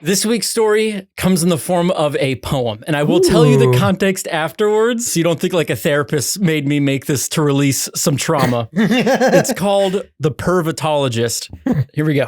This week's story comes in the form of a poem, and I will tell you the context afterwards so you don't think like a therapist made me make this to release some trauma. It's called The Dermatologist. Here we go.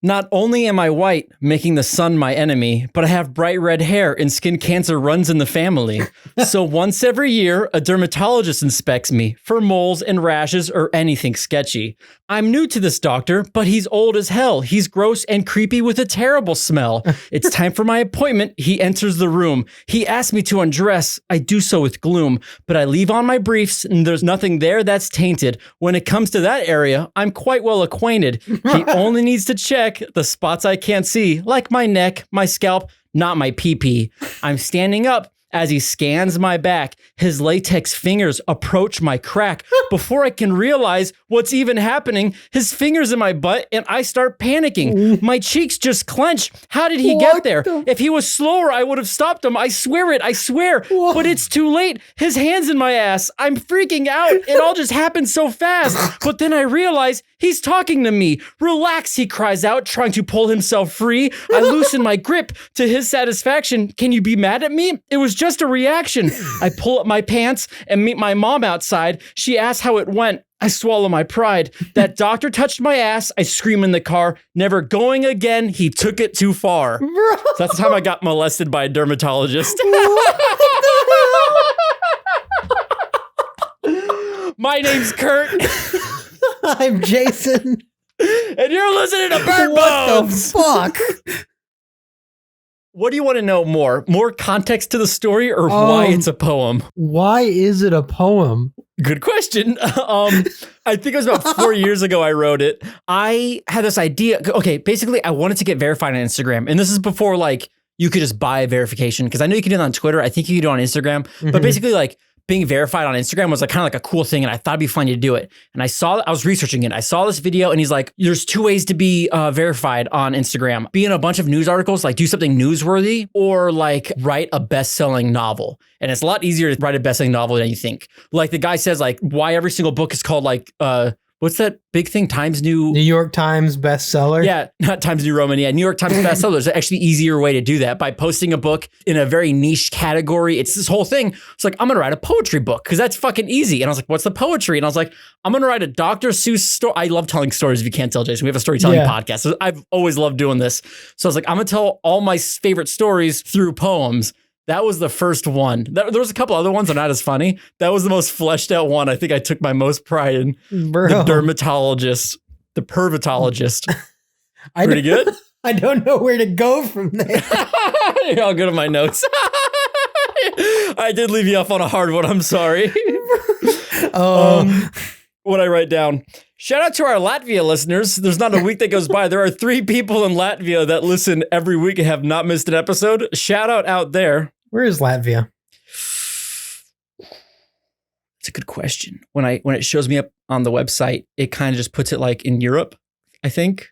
Not only am I white, making the sun my enemy, but I have bright red hair and skin cancer runs in the family. So once every year, a dermatologist inspects me for moles and rashes or anything sketchy. I'm new to this doctor, but he's old as hell. He's gross and creepy with a terrible smell. It's time for my appointment. He enters the room. He asks me to undress. I do so with gloom, but I leave on my briefs and there's nothing there that's tainted. When it comes to that area, I'm quite well acquainted. He only needs to check the spots I can't see, like my neck, my scalp, not my pee-pee. I'm standing up as he scans my back. His latex fingers approach my crack. Before I can realize what's even happening, his fingers in my butt and I start panicking. My cheeks just clench. How did he get there? If he was slower, I would have stopped him. I swear it. I swear. What? But it's too late. His hand's in my ass. I'm freaking out. It all just happened so fast. But then I realize he's talking to me. Relax, he cries out, trying to pull himself free. I loosen my grip to his satisfaction. Can you be mad at me? It was just a reaction. I pull up my pants and meet my mom outside. She asks how it went. I swallow my pride. That doctor touched my ass. I scream in the car. Never going again. He took it too far. So that's the time I got molested by a dermatologist. My name's Curt. I'm Jason. And you're listening to Bird Bones. What the fuck? What do you want to know more? More context to the story or why it's a poem? Why is it a poem? Good question. I think it was about 4 years ago I wrote it. I had this idea. Okay, basically I wanted to get verified on Instagram. And this is before like you could just buy a verification. Because I know you can do it on Twitter. I think you can do it on Instagram. But basically like being verified on Instagram was like kind of like a cool thing. And I thought it'd be fun to do it. And I was researching it. I saw this video and he's like, there's two ways to be verified on Instagram. Be in a bunch of news articles, like do something newsworthy or like write a best-selling novel. And it's a lot easier to write a best-selling novel than you think. Like the guy says like why every single book is called like, what's that big thing? New York Times bestseller? Yeah, not Times New Roman. Yeah, New York Times bestseller. There's actually easier way to do that by posting a book in a very niche category. It's this whole thing. It's like, I'm going to write a poetry book because that's fucking easy. And I was like, what's the poetry? And I was like, I'm going to write a Dr. Seuss story. I love telling stories if you can't tell, Jason. We have a storytelling podcast. So I've always loved doing this. So I was like, I'm going to tell all my favorite stories through poems. That was the first one. There was a couple other ones that are not as funny. That was the most fleshed out one. I think I took my most pride in. The dermatologist, the pervitologist. Pretty good? I don't know where to go from there. I'll go to my notes. I did leave you off on a hard one. I'm sorry. What I write down. Shout out to our Latvia listeners. There's not a week that goes by. There are 3 people in Latvia that listen every week and have not missed an episode. Shout out there. Where is Latvia? It's a good question. When it shows me up on the website, it kind of just puts it like in Europe, I think.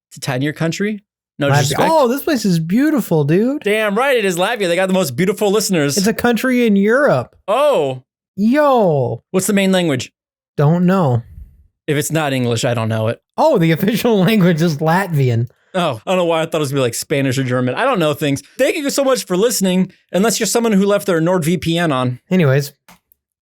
It's a tinier country. No disrespect. Oh, this place is beautiful, dude. Damn right, it is Latvia. They got the most beautiful listeners. It's a country in Europe. Oh. Yo. What's the main language? Don't know. If it's not English, I don't know it. Oh, the official language is Latvian. Oh, I don't know why I thought it was going to be like Spanish or German. I don't know things. Thank you so much for listening, unless you're someone who left their NordVPN on. Anyways,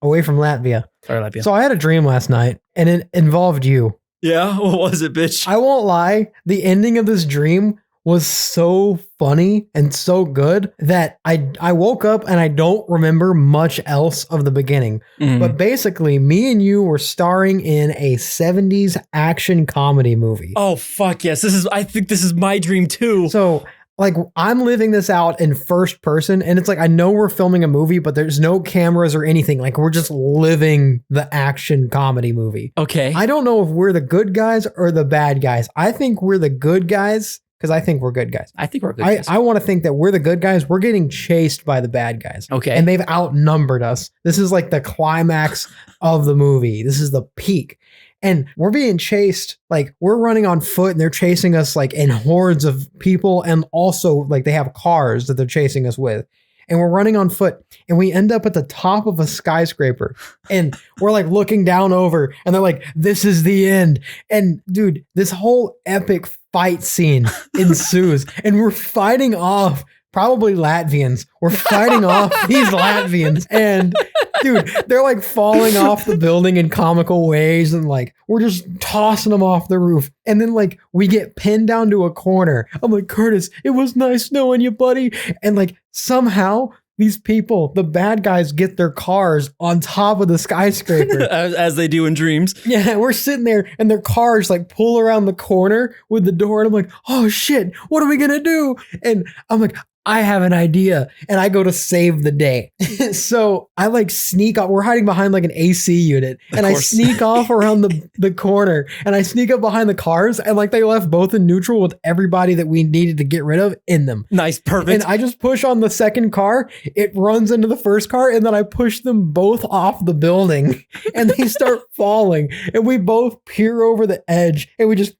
away from Latvia. Sorry, Latvia. So I had a dream last night, and it involved you. Yeah? What was it, bitch? I won't lie. The ending of this dream was so funny and so good that I woke up and I don't remember much else of the beginning. But basically, me and you were starring in a 70s action comedy movie. Oh, fuck yes. I think this is my dream too. So like I'm living this out in first person and it's like, I know we're filming a movie, but there's no cameras or anything. Like we're just living the action comedy movie. Okay. I don't know if we're the good guys or the bad guys. I think we're the good guys. Because I think we're good guys. I think we're good guys. I want to think that we're the good guys. We're getting chased by the bad guys. Okay. And they've outnumbered us. This is like the climax of the movie. This is the peak. And we're being chased. Like we're running on foot and they're chasing us like in hordes of people. And also like they have cars that they're chasing us with. And we're running on foot and we end up at the top of a skyscraper and we're like looking down over and they're like, this is the end. And dude, this whole epic fight scene ensues, and we're fighting off probably Latvians. We're fighting off these Latvians, and dude, they're like falling off the building in comical ways, and like we're just tossing them off the roof. And then like we get pinned down to a corner. I'm like, Curtis, it was nice knowing you, buddy. And like somehow these people, the bad guys, get their cars on top of the skyscraper. as they do in dreams. Yeah, we're sitting there and their cars like pull around the corner with the door. And I'm like, oh shit, what are we going to do? And I'm like, I have an idea. And I go to save the day. So I like sneak off. We're hiding behind like an AC unit. And I sneak off around the corner. And I sneak up behind the cars. And like they left both in neutral with everybody that we needed to get rid of in them. Nice, perfect. And I just push on the second car. It runs into the first car. And then I push them both off the building. And they start falling. And we both peer over the edge. And we just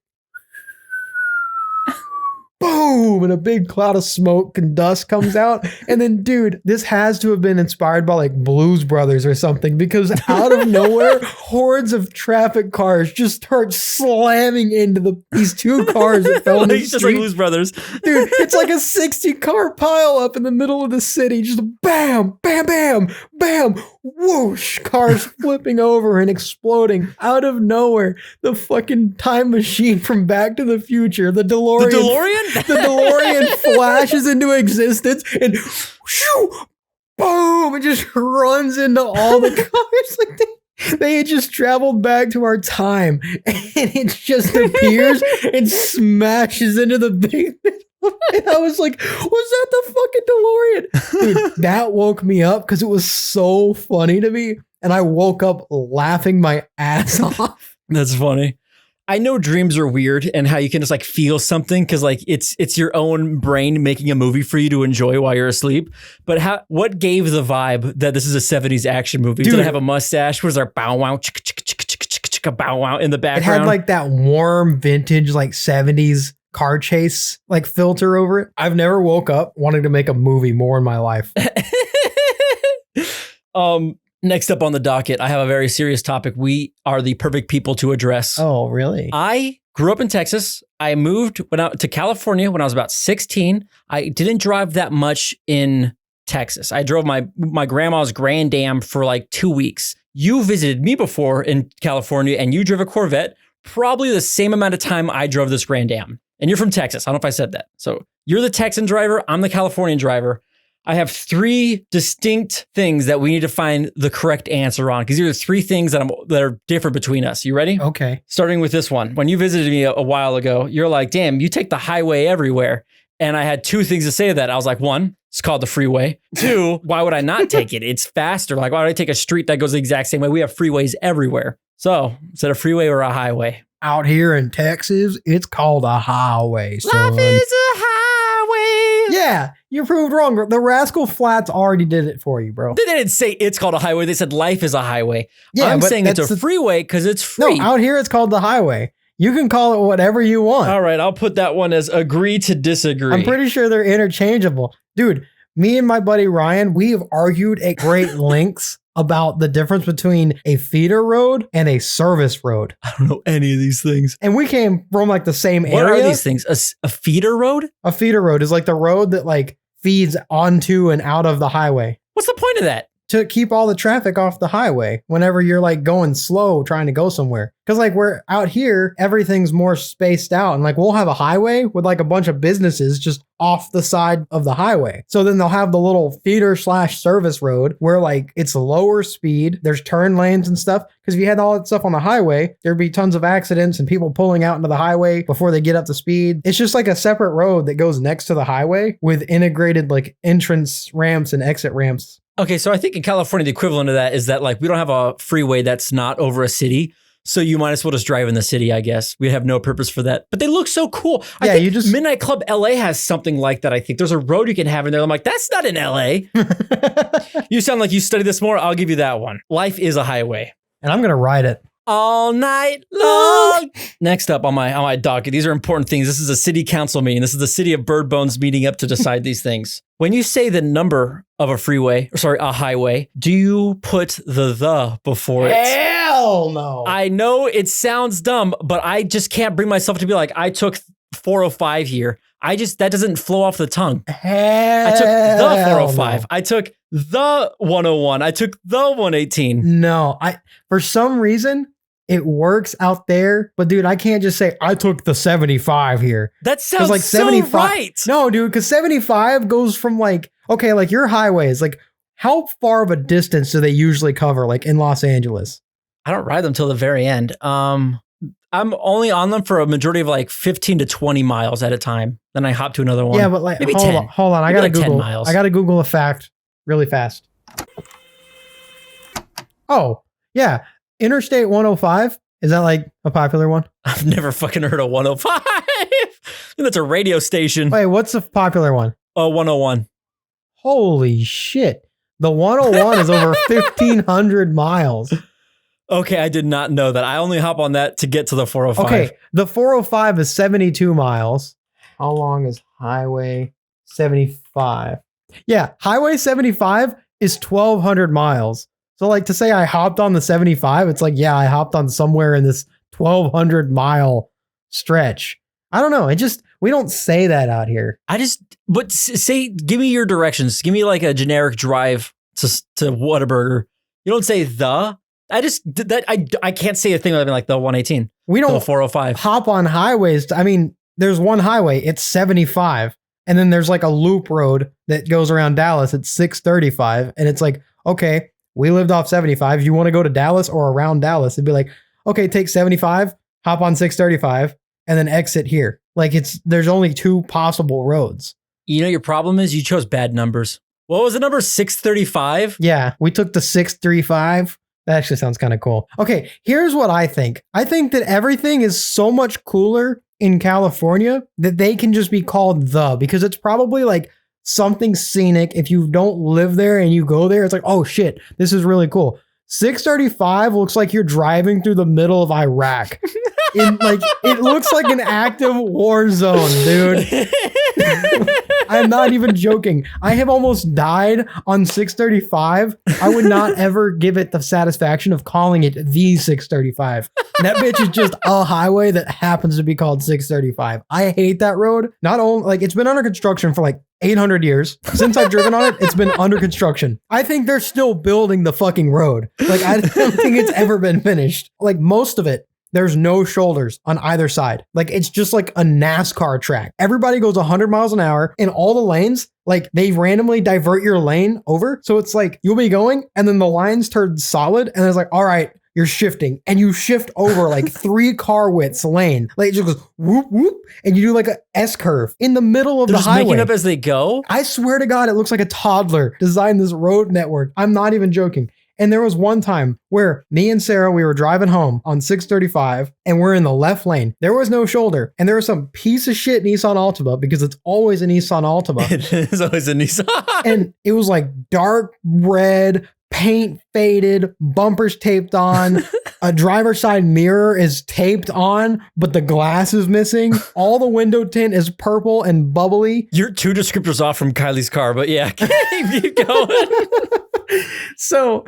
boom, and a big cloud of smoke and dust comes out. And then, dude, this has to have been inspired by like Blues Brothers or something, because out of nowhere, hordes of traffic cars just start slamming into these two cars that fell in the street. Just like Blues Brothers. Dude, it's like a 60-car pile up in the middle of the city. Just bam, bam, bam, bam, whoosh, cars flipping over and exploding out of nowhere. The fucking time machine from Back to the Future, the DeLorean. The DeLorean? The DeLorean flashes into existence and shoo, boom, it just runs into all the cars. Like they had just traveled back to our time, and it just appears and smashes into the big. And I was like, was that the fucking DeLorean? Dude, that woke me up because it was so funny to me. And I woke up laughing my ass off. That's funny. I know dreams are weird and how you can just like feel something because like it's your own brain making a movie for you to enjoy while you're asleep. But what gave the vibe that this is a 70s action movie? Did it have a mustache? Was there bow wow, bow wow in the background? It had like that warm vintage like 70s car chase like filter over it. I've never woke up wanting to make a movie more in my life. Next up on the docket, I have a very serious topic. We are the perfect people to address. Oh, really? I grew up in Texas. I moved to California when I was about 16. I didn't drive that much in Texas. I drove my grandma's Grand Am for like 2 weeks. You visited me before in California and you drove a Corvette, probably the same amount of time I drove this Grand Am. And you're from Texas. I don't know if I said that. So you're the Texan driver. I'm the Californian driver. I have 3 distinct things that we need to find the correct answer on, because these are 3 things that are different between us. You ready? Okay. Starting with this one. When you visited me a while ago, you're like, damn, you take the highway everywhere. And I had 2 things to say to that. I was like, 1, it's called the freeway. 2, why would I not take it? It's faster. Like, why would I take a street that goes the exact same way? We have freeways everywhere. So, is it a freeway or a highway? Out here in Texas, it's called a highway, son. Life is a highway. Yeah, you proved wrong. The Rascal Flatts already did it for you, bro. They didn't say it's called a highway. They said life is a highway. Yeah, I'm saying it's a freeway because it's free. No, out here it's called the highway. You can call it whatever you want. All right, I'll put that one as agree to disagree. I'm pretty sure they're interchangeable. Dude, me and my buddy Ryan, we have argued at great lengths about the difference between a feeder road and a service road. I don't know any of these things. And we came from like the same area. What are these things? A feeder road? A feeder road is like the road that like feeds onto and out of the highway. What's the point of that? To keep all the traffic off the highway whenever you're like going slow trying to go somewhere. Because like we're out here, everything's more spaced out. And like we'll have a highway with like a bunch of businesses just off the side of the highway. So then they'll have the little feeder / service road where like it's lower speed. There's turn lanes and stuff. Because if you had all that stuff on the highway, there'd be tons of accidents and people pulling out into the highway before they get up to speed. It's just like a separate road that goes next to the highway with integrated like entrance ramps and exit ramps. Okay, so I think in California, the equivalent of that is that like we don't have a freeway that's not over a city. So you might as well just drive in the city, I guess. We have no purpose for that. But they look so cool. I think Midnight Club LA has something like that, I think. There's a road you can have in there. I'm like, that's not in LA. You sound like you study this more. I'll give you that one. Life is a highway. And I'm going to ride it. All night long. Next up on my docket, these are important things. This is a city council meeting. This is the city of Bird Bones meeting up to decide these things. When you say the number of a highway, do you put the before it? Hell no. I know it sounds dumb, but I just can't bring myself to be like, I took 405 here. That doesn't flow off the tongue. Hell I took the 405. no. I took the 101. I took the 118. No, for some reason it works out there, but dude, I can't just say I took the 75 here. That sounds like so 75 right. No, dude, because 75 goes from like, okay, like your highways, like how far of a distance do they usually cover, like in Los Angeles? I don't ride them till the very end. I'm only on them for a majority of like 15 to 20 miles at a time. Then I hop to another one. Yeah, but like, maybe hold 10. on. I Maybe gotta like 10 Google. miles. I gotta Google a fact really fast. Oh, yeah. Interstate 105. Is that like a popular one? I've never fucking heard of 105. I think that's a radio station. Wait, what's the popular one? Oh, 101. Holy shit. The 101 is over 1,500 miles. Okay, I did not know that. I only hop on that to get to the 405. Okay, the 405 is 72 miles. How long is Highway 75? Yeah, Highway 75 is 1,200 miles. So like to say I hopped on the 75, it's like, yeah, I hopped on somewhere in this 1,200 mile stretch. I don't know. We don't say that out here. Give me your directions. Give me like a generic drive to Whataburger. You don't say the. I can't say a thing other than like the 118. We don't the 405. Hop on highways. I mean, there's one highway. It's 75. And then there's like a loop road that goes around Dallas. It's 635. And it's like, okay, we lived off 75. You want to go to Dallas or around Dallas? It'd be like, okay, take 75, hop on 635, and then exit here. Like there's only two possible roads. You know, your problem is you chose bad numbers. What was the number? 635? Yeah, we took the 635. That actually sounds kind of cool. Okay, here's what I think. I think that everything is so much cooler in California that they can just be called because it's probably like something scenic. If you don't live there and you go there, it's like, oh shit, this is really cool. 635 looks like you're driving through the middle of Iraq. It looks like an active war zone, dude. I'm not even joking. I have almost died on 635. I would not ever give it the satisfaction of calling it the 635. That bitch is just a highway that happens to be called 635. I hate that road. Not only like it's been under construction for like 800 years. Since I've driven on it, it's been under construction. I think they're still building the fucking road. Like I don't think it's ever been finished. Like most of it, there's no shoulders on either side. Like it's just like a NASCAR track. Everybody goes 100 miles an hour in all the lanes. Like they randomly divert your lane over. So it's like you'll be going and then the lines turn solid and it's like, all right, you're shifting and you shift over like 3 car widths lane. Like it just goes whoop, whoop. And you do like a S curve in the middle of They're the just highway. making up as they go. I swear to God, it looks like a toddler designed this road network. I'm not even joking. And there was one time where me and Sarah, we were driving home on 635 and we're in the left lane. There was no shoulder. And there was some piece of shit Nissan Altima because it's always a Nissan Altima. It is always a Nissan. And it was like dark red, paint faded, bumpers taped on. A driver's side mirror is taped on, but the glass is missing. All the window tint is purple and bubbly. You're 2 descriptors off from Kylie's car, but yeah, keep going. So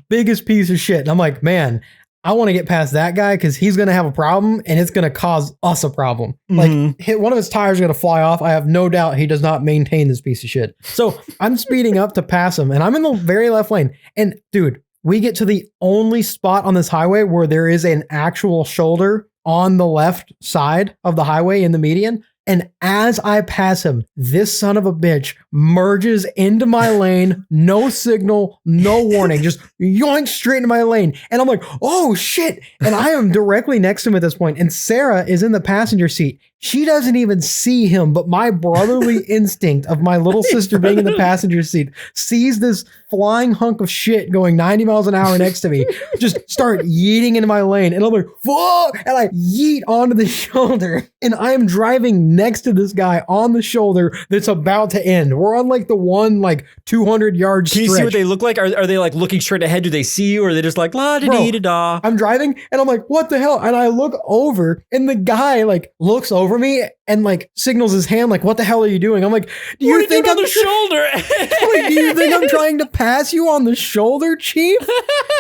biggest piece of shit. And I'm like, man, I want to get past that guy because he's going to have a problem and it's going to cause us a problem. Like one of his tires is going to fly off. I have no doubt he does not maintain this piece of shit. So I'm speeding up to pass him and I'm in the very left lane. And dude, we get to the only spot on this highway where there is an actual shoulder on the left side of the highway in the median. And as I pass him, this son of a bitch merges into my lane, no signal, no warning, just yoink straight into my lane. And I'm like, oh shit. And I am directly next to him at this point. And Sarah is in the passenger seat. She doesn't even see him, but my brotherly instinct of my little sister being in the passenger seat sees this flying hunk of shit going 90 miles an hour next to me, just start yeeting into my lane. And I'm like, fuck! And I yeet onto the shoulder. And I am driving next to this guy on the shoulder that's about to end. We're on like the one like 200 yard stretch. Can you see what they look like? Are they like looking straight ahead? Do they see you? Or are they just like, la da dee da da? I'm driving and I'm like, what the hell? And I look over and the guy like looks over me and like signals his hand like, what the hell are you doing? I'm like, do you think on the shoulder? Like, do you think I'm trying to pass you on the shoulder, chief?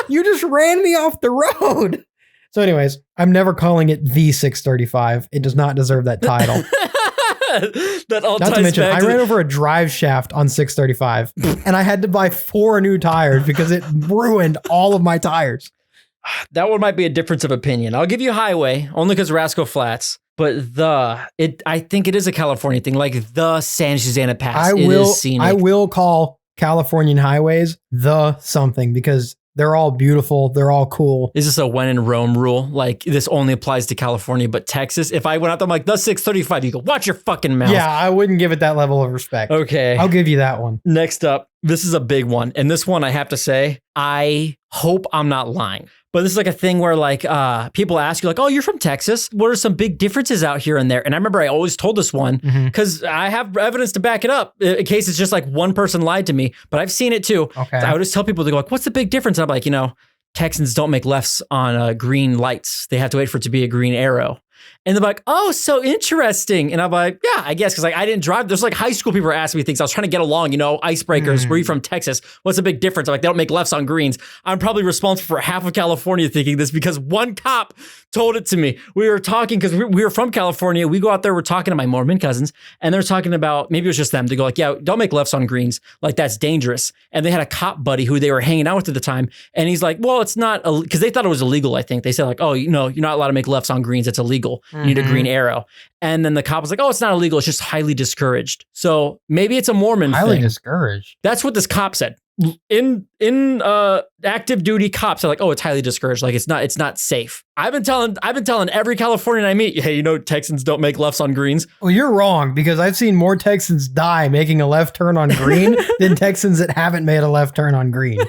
You just ran me off the road. So anyways, I'm never calling it the 635. It does not deserve that title. That all Not to mention, I ran over a drive shaft on 635 and I had to buy 4 new tires because it ruined all of my tires. That one might be a difference of opinion. I'll give you highway only because Rascal Flats, but I think it is a California thing, like the San Susanna Pass. I will call Californian highways the something because they're all beautiful. They're all cool. Is this a when in Rome rule? Like this only applies to California, but Texas? If I went out there, I'm like, the 635, you go, watch your fucking mouth. Yeah, I wouldn't give it that level of respect. Okay. I'll give you that one. Next up, this is a big one. And this one, I have to say, I hope I'm not lying. But this is like a thing where like people ask you like, oh, you're from Texas. What are some big differences out here and there? And I remember I always told this one because I have evidence to back it up in case it's just like one person lied to me, but I've seen it too. Okay. So I would just tell people, they go like, what's the big difference? And I'm like, Texans don't make lefts on green lights. They have to wait for it to be a green arrow. And they're like, oh, so interesting. And I'm like, yeah, I guess. Because like I didn't drive. There's like high school people are asking me things. I was trying to get along, icebreakers. Where are you from, Texas? What's the big difference? I'm like, they don't make lefts on greens. I'm probably responsible for half of California thinking this because one cop told it to me. We were talking because we were from California. We go out there, we're talking to my Mormon cousins, and they're talking about, maybe it was just them. They go like, yeah, don't make lefts on greens. Like that's dangerous. And they had a cop buddy who they were hanging out with at the time. And he's like, well, it's not, because they thought it was illegal, I think. They said like, oh, you're not allowed to make lefts on greens. It's illegal. You need a green arrow. And then the cop was like, oh, it's not illegal. It's just highly discouraged. So maybe it's a Mormon thing. Highly discouraged. That's what this cop said. In active duty cops are like, oh, it's highly discouraged. Like it's not safe. I've been telling every Californian I meet, hey, Texans don't make lefts on greens. Well, you're wrong because I've seen more Texans die making a left turn on green than Texans that haven't made a left turn on green.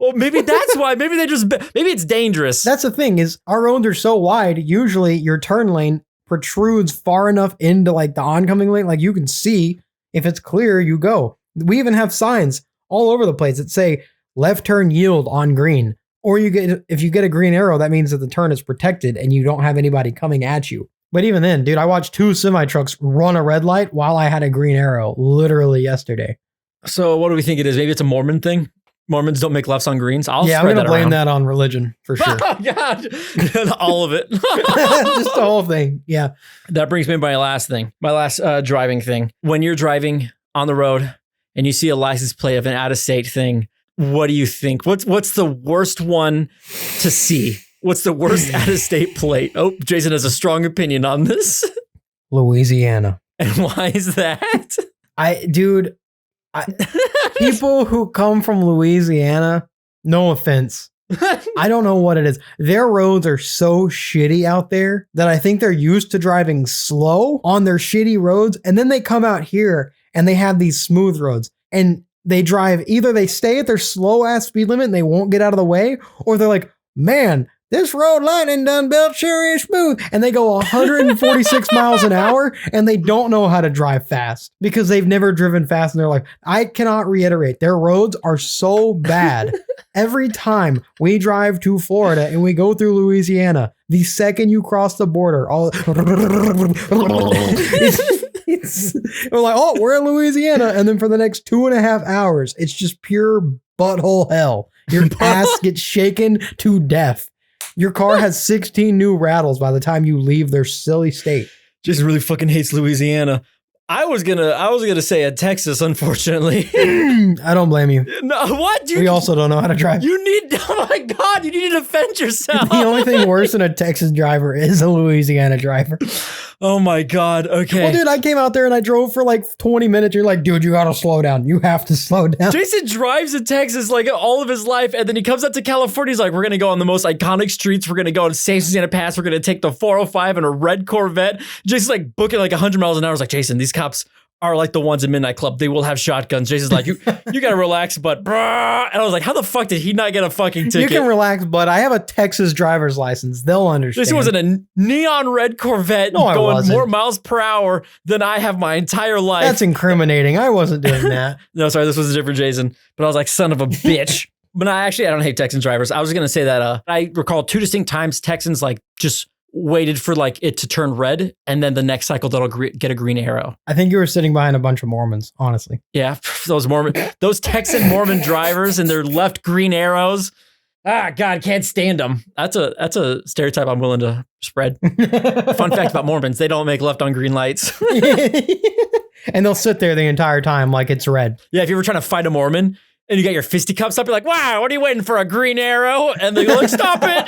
Well, maybe that's why. Maybe it's dangerous. That's the thing is our roads are so wide. Usually your turn lane protrudes far enough into like the oncoming lane. Like you can see if it's clear, you go. We even have signs all over the place that say left turn yield on green. Or if you get a green arrow, that means that the turn is protected and you don't have anybody coming at you. But even then, dude, I watched 2 semi-trucks run a red light while I had a green arrow literally yesterday. So what do we think it is? Maybe it's a Mormon thing? Mormons don't make lefts on greens. I'm going to blame that on religion for sure. Oh, God. All of it. Just the whole thing. Yeah. That brings me to my last thing, my last driving thing. When you're driving on the road and you see a license plate of an out-of-state thing, what do you think? What's the worst one to see? What's the worst out-of-state plate? Oh, Jason has a strong opinion on this. Louisiana. And why is that? People who come from Louisiana, no offense, I don't know what it is. Their roads are so shitty out there that I think they're used to driving slow on their shitty roads. And then they come out here and they have these smooth roads and they drive, either they stay at their slow ass speed limit and they won't get out of the way, or they're like, man, this road lining done built sure is smooth. And they go 146 miles an hour and they don't know how to drive fast because they've never driven fast in their life. I cannot reiterate. Their roads are so bad. Every time we drive to Florida and we go through Louisiana, the second you cross the border, we're like, oh, we're in Louisiana. And then for the next 2.5 hours, it's just pure butthole hell. Your ass gets shaken to death. Your car has 16 new rattles by the time you leave their silly state. Jason really fucking hates Louisiana. I was gonna say a Texas, unfortunately. I don't blame you. No, what? We also don't know how to drive. Oh my God, you need to defend yourself. The only thing worse than a Texas driver is a Louisiana driver. Oh my God. Okay. Well, dude, I came out there and I drove for like 20 minutes. You're like, dude, you gotta slow down. You have to slow down. Jason drives in Texas like all of his life, and then he comes up to California. He's like, we're gonna go on the most iconic streets. We're gonna go on San Susanna Pass. We're gonna take the 405 in a red Corvette. Jason's like booking like 100 miles an hour. I was like, Jason, these cops are like the ones in Midnight Club. They will have shotguns. Jason's like, you gotta relax, but brah. And I was like, how the fuck did he not get a fucking ticket? You can relax, but I have a Texas driver's license. They'll understand. Jason was in a neon red Corvette going more miles per hour than I have my entire life. That's incriminating. I wasn't doing that. No, sorry, this was a different Jason. But I was like, son of a bitch. But I don't hate Texan drivers. I was gonna say that I recall 2 distinct times Texans like just waited for like it to turn red, and then the next cycle that'll get a green arrow. I think you were sitting behind a bunch of Mormons, honestly. Yeah, those Texan Mormon drivers and their left green arrows. God, can't stand them. That's a stereotype I'm willing to spread. Fun fact about Mormons, they don't make left on green lights. And they'll sit there the entire time like it's red. Yeah, if you were trying to fight a Mormon and you got your fisticuffs up, you're like, wow, what are you waiting for, a green arrow? And they go like, stop it.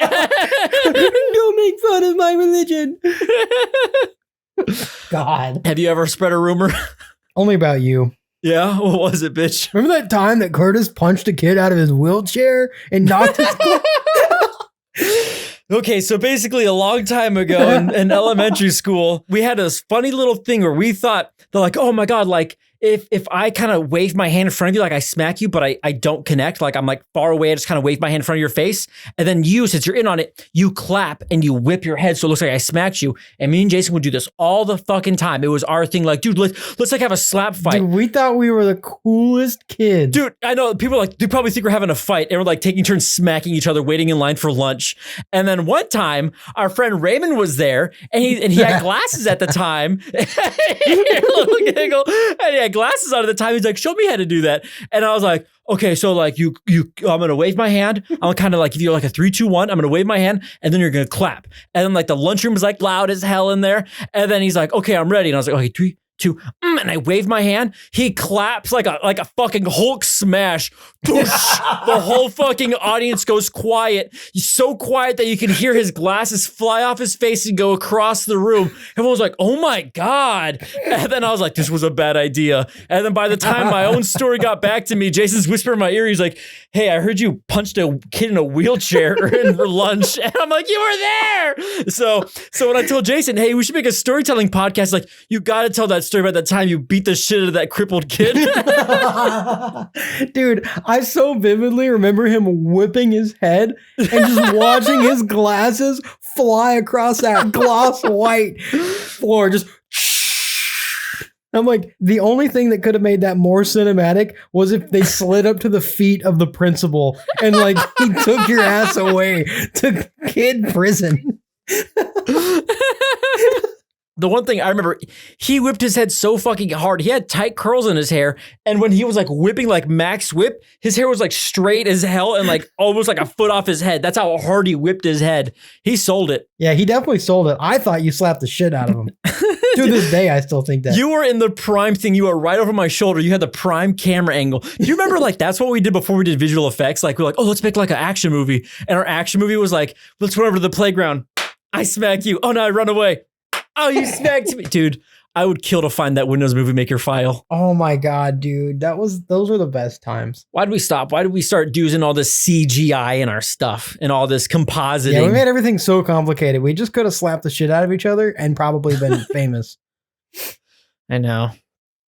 Don't make fun of my religion. God. Have you ever spread a rumor? Only about you. Yeah? What was it, bitch? Remember that time that Curtis punched a kid out of his wheelchair and knocked his... Okay, so basically a long time ago in elementary school, we had this funny little thing where we thought, they're like, oh my God, like if I kind of wave my hand in front of you, like I smack you, but I don't connect, like I'm like far away, I just kind of wave my hand in front of your face. And then you, since you're in on it, you clap and you whip your head so it looks like I smacked you. And me and Jason would do this all the fucking time. It was our thing, like, dude, let's like have a slap fight. Dude, we thought we were the coolest kids. Dude, I know people like, they probably think we're having a fight and we're like taking turns smacking each other, waiting in line for lunch. And then one time, our friend Raymond was there and he had glasses at the time. Little giggle. And he had glasses on at the time. He's like, show me how to do that. And I was like, okay, so like I'm gonna wave my hand. I'm kind of like, if you're like a 3, 2, 1, I'm gonna wave my hand and then you're gonna clap. And then like the lunchroom was like loud as hell in there. And then he's like, okay, I'm ready. And I was like, okay, 3, 2, and I wave my hand. He claps like a fucking Hulk smash. The whole fucking audience goes quiet. He's so quiet that you can hear his glasses fly off his face and go across the room. Everyone was like, oh my God. And then I was like, this was a bad idea. And then by the time my own story got back to me, Jason's whispering in my ear. He's like, hey, I heard you punched a kid in a wheelchair in for lunch. And I'm like, you were there. So when I told Jason, hey, we should make a storytelling podcast, like, you got to tell that story about the time you beat the shit out of that crippled kid. Dude, I so vividly remember him whipping his head and just watching his glasses fly across that gloss white floor. Just I'm like, the only thing that could have made that more cinematic was if they slid up to the feet of the principal and like he took your ass away to kid prison. The one thing I remember, he whipped his head so fucking hard. He had tight curls in his hair. And when he was like whipping like Max Whip, his hair was like straight as hell and like almost like a foot off his head. That's how hard he whipped his head. He sold it. Yeah, he definitely sold it. I thought you slapped the shit out of him. To this day, I still think that. You were in the prime thing. You were right over my shoulder. You had the prime camera angle. Do you remember like that's what we did before we did visual effects? Like we're like, oh, let's make like an action movie. And our action movie was like, let's run over to the playground. I smack you. Oh no, I run away. Oh, you smacked me. Dude, I would kill to find that Windows Movie Maker file. Oh my God, dude. Those were the best times. Why did we stop? Why did we start using all this CGI in our stuff and all this compositing? Yeah, we made everything so complicated. We just could have slapped the shit out of each other and probably been famous. I know.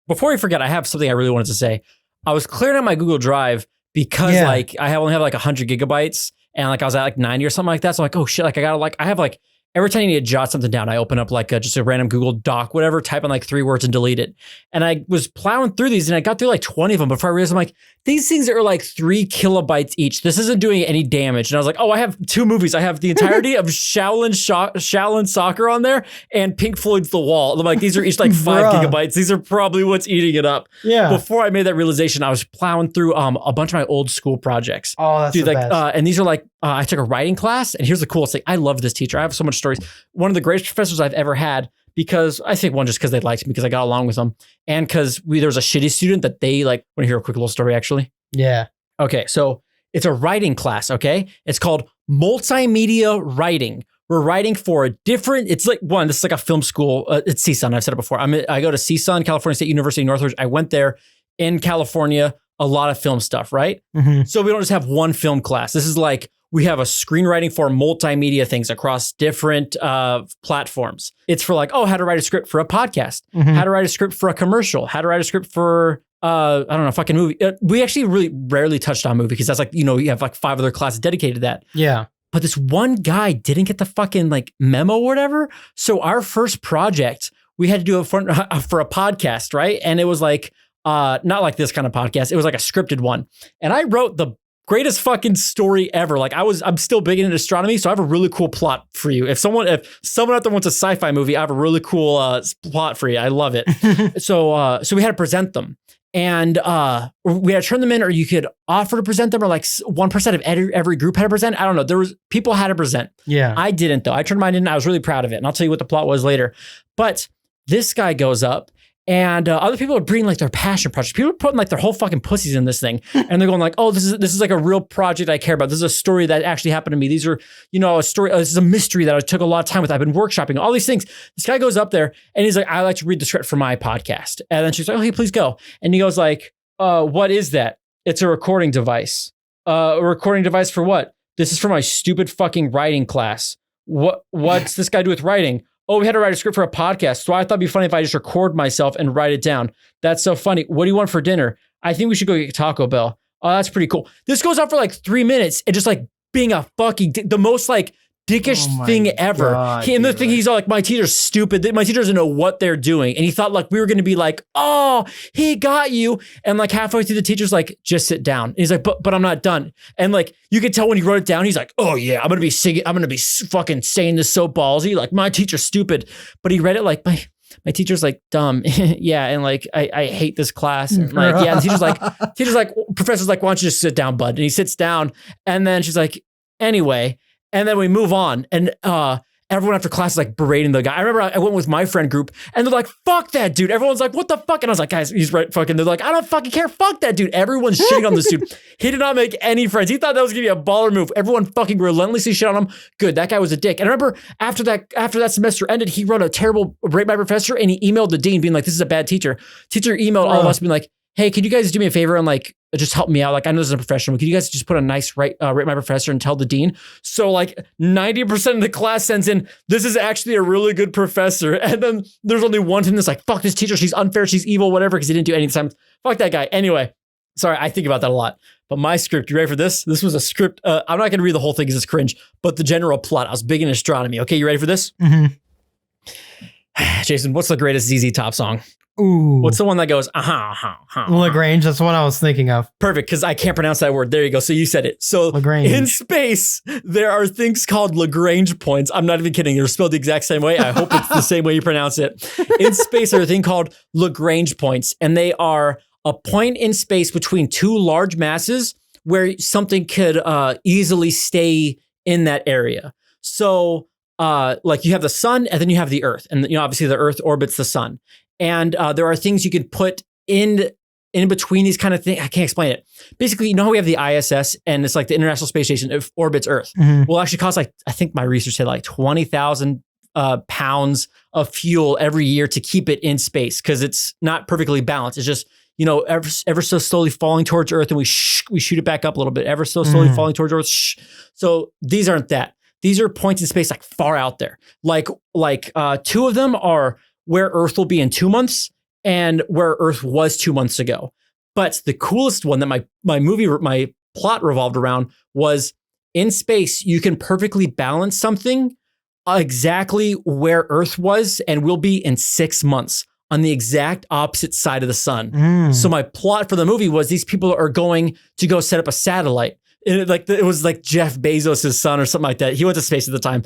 Before we forget, I have something I really wanted to say. I was clearing out my Google Drive because like I only have like 100 gigabytes and like I was at like 90 or something like that. So I'm like, oh shit, like I gotta like, I have like, every time you need to jot something down, I open up like just a random Google Doc, whatever, type in like 3 words and delete it. And I was plowing through these and I got through like 20 of them before I realized I'm like, these things are like 3 kilobytes each. This isn't doing any damage. And I was like, oh, I have 2 movies. I have the entirety of Shaolin Soccer on there and Pink Floyd's The Wall. And I'm like, these are each like 5 gigabytes. These are probably what's eating it up. Yeah. Before I made that realization, I was plowing through a bunch of my old school projects. Oh, that's dude, the like, best. And these are like, I took a writing class and here's the coolest thing. I love this teacher. I have so much stories. One of the greatest professors I've ever had because I think one, just because they liked me because I got along with them. And because there was a shitty student that they like, want to hear a quick little story actually? Yeah. Okay. So it's a writing class. Okay. It's called multimedia writing. We're writing for a different, it's like one, this is like a film school. It's CSUN. I've said it before. I go to CSUN, California State University, Northridge. I went there in California, a lot of film stuff, right? Mm-hmm. So we don't just have one film class. This is like, we have a screenwriting for multimedia things across different platforms. It's for like, oh, how to write a script for a podcast, how to write a script for a commercial, how to write a script for, I don't know, fucking movie. We actually really rarely touched on movie because that's like, you have like 5 other classes dedicated to that. Yeah. But this one guy didn't get the fucking like memo or whatever. So our first project, we had to do it for a podcast, right? And it was like, not like this kind of podcast. It was like a scripted one. And I wrote the greatest fucking story ever. Like I'm still big into astronomy, so I have a really cool plot for you. If someone out there wants a sci-fi movie, I have a really cool plot for you. I love it. So we had to present them. And we had to turn them in, or you could offer to present them, or like 1% of every group had to present. I don't know. There was people had to present. Yeah. I didn't though. I turned mine in. I was really proud of it. And I'll tell you what the plot was later. But this guy goes up, and other people are bringing like their passion projects. People are putting like their whole fucking pussies in this thing. And they're going like, oh, this is like a real project I care about. This is a story that actually happened to me. These are, a story. This is a mystery that I took a lot of time with. I've been workshopping all these things. This guy goes up there and he's like, I like to read the script for my podcast. And then she's like, oh, hey, please go. And he goes like, what is that? It's a recording device. A recording device for what? This is for my stupid fucking writing class. What's this guy do with writing? Oh, we had to write a script for a podcast. So I thought it'd be funny if I just record myself and write it down. That's so funny. What do you want for dinner? I think we should go get Taco Bell. Oh, that's pretty cool. This goes on for like 3 minutes and just like being a fucking the most like dickish thing ever. God, And the thing he's all like, my teacher's stupid. My teacher doesn't know what they're doing. And he thought like we were going to be like, oh, he got you. And like halfway through the teacher's like, just sit down. And he's like, but I'm not done. And like, you could tell when he wrote it down, he's like, oh yeah, I'm going to be singing. I'm going to be fucking saying this so ballsy. Like my teacher's stupid. But he read it like, my teacher's like dumb. Yeah. And like, I hate this class. And like, yeah. And the teacher's like, professor's like, why don't you just sit down, bud? And he sits down. And then she's like, anyway. And then we move on, and everyone after class is like berating the guy. I remember I went with my friend group, and they're like, fuck that dude. Everyone's like, what the fuck? And I was like, guys, he's right fucking. They're like, I don't fucking care. Fuck that dude. Everyone's shitting on this dude. He did not make any friends. He thought that was gonna be a baller move. Everyone fucking relentlessly shit on him. Good, that guy was a dick. And I remember after that semester ended, he wrote a terrible rate my professor, and he emailed the dean being like, this is a bad teacher. Teacher emailed all of us being like, hey, could you guys do me a favor and like just help me out? Like, I know this is a professional. Could you guys just put a nice rate my professor and tell the dean? So like 90% of the class sends in, this is actually a really good professor. And then there's only one thing that's like, fuck this teacher. She's unfair. She's evil, whatever. Because he didn't do any time. Fuck that guy. Anyway, sorry. I think about that a lot. But my script, you ready for this? This was a script. I'm not going to read the whole thing because it's cringe, but the general plot. I was big in astronomy. Okay, you ready for this? Mm-hmm. Jason, what's the greatest ZZ Top song? Ooh. What's the one that goes, Lagrange, that's what I was thinking of. Perfect, because I can't pronounce that word. There you go. So you said it. So Lagrange. In space, there are things called Lagrange points. I'm not even kidding. They're spelled the exact same way. I hope it's the same way you pronounce it. In space, there's a thing called Lagrange points, and they are a point in space between two large masses where something could easily stay in that area. So like you have the sun, and then you have the Earth. And obviously the Earth orbits the sun. And there are things you can put in between these kind of things. I can't explain it. Basically, how we have the ISS, and it's like the International Space Station. It orbits Earth. Mm-hmm. Will actually cost like, I think my research said like 20,000 pounds of fuel every year to keep it in space because it's not perfectly balanced. It's just ever so slowly falling towards Earth, and we shoot it back up a little bit. Ever so slowly falling towards Earth. So these aren't that. These are points in space like far out there. Like two of them are where Earth will be in 2 months and where Earth was 2 months ago. But the coolest one that my plot revolved around was in space, you can perfectly balance something exactly where Earth was and will be in 6 months on the exact opposite side of the sun. So my plot for the movie was these people are going to go set up a satellite. It was like Jeff Bezos' son or something like that. He went to space at the time.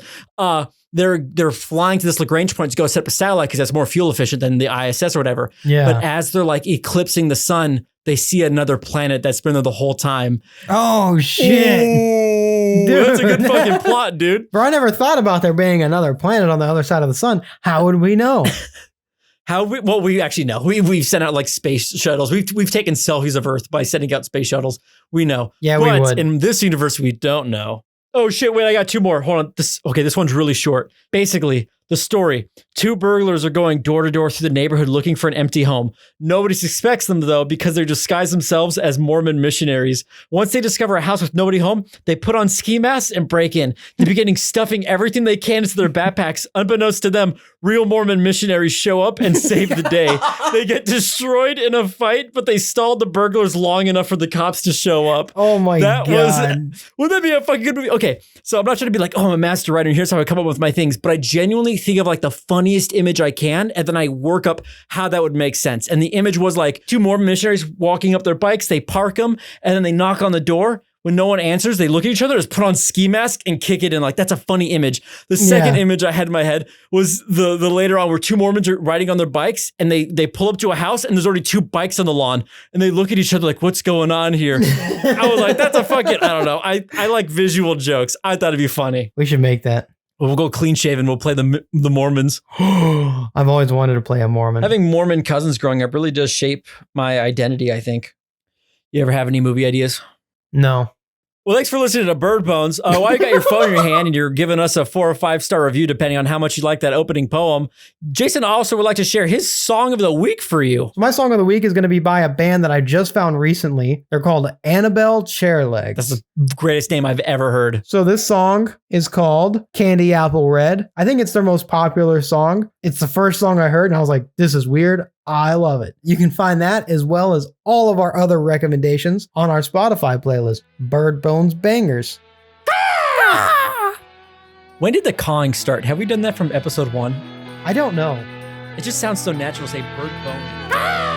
They're flying to this Lagrange point to go set up a satellite because that's more fuel efficient than the ISS or whatever. Yeah. But as they're like eclipsing the sun, they see another planet that's been there the whole time. Oh shit. Dude, that's a good fucking plot, dude. Bro, I never thought about there being another planet on the other side of the sun. How would we know? We actually know. We've sent out like space shuttles. We've taken selfies of Earth by sending out space shuttles. We know. Yeah, but we would. In this universe, we don't know. Oh shit, wait, I got two more. Hold on. This one's really short. Basically, the story. 2 burglars are going door to door through the neighborhood looking for an empty home. Nobody suspects them though because they disguise themselves as Mormon missionaries. Once they discover a house with nobody home, they put on ski masks and break in. They begin stuffing everything they can into their backpacks. Unbeknownst to them, real Mormon missionaries show up and save the day. They get destroyed in a fight, but they stalled the burglars long enough for the cops to show up. Oh my God. Wouldn't that be a fucking good movie? Okay, so I'm not trying to be like, oh, I'm a master writer and here's how I come up with my things, but I genuinely think of like the funniest image I can, and then I work up how that would make sense. And the image was like 2 Mormon missionaries walking up their bikes, they park them, and then they knock on the door. when no one answers, they look at each other, just put on ski mask and kick it in. Like, that's a funny image. The second image I had in my head was the later on where two Mormons are riding on their bikes and they pull up to a house and there's already two bikes on the lawn and they look at each other like, what's going on here? I was like, that's a fucking, I don't know. I like visual jokes. I thought it'd be funny. We should make that. We'll go clean shaven. We'll play the Mormons. I've always wanted to play a Mormon. Having Mormon cousins growing up really does shape my identity, I think. You ever have any movie ideas? No. Well, thanks for listening to Bird Bones. While you got your phone in your hand and you're giving us a 4 or 5 star review, depending on how much you like that opening poem, Jason also would like to share his song of the week for you. My song of the week is going to be by a band that I just found recently. They're called Annabelle Chairlegs. That's the greatest name I've ever heard. So this song is called Candy Apple Red. I think it's their most popular song. It's the first song I heard and I was like, this is weird. I love it. You can find that as well as all of our other recommendations on our Spotify playlist, Bird Bones Bangers. When did the cawing start? Have we done that from episode 1? I don't know. It just sounds so natural to say bird bones.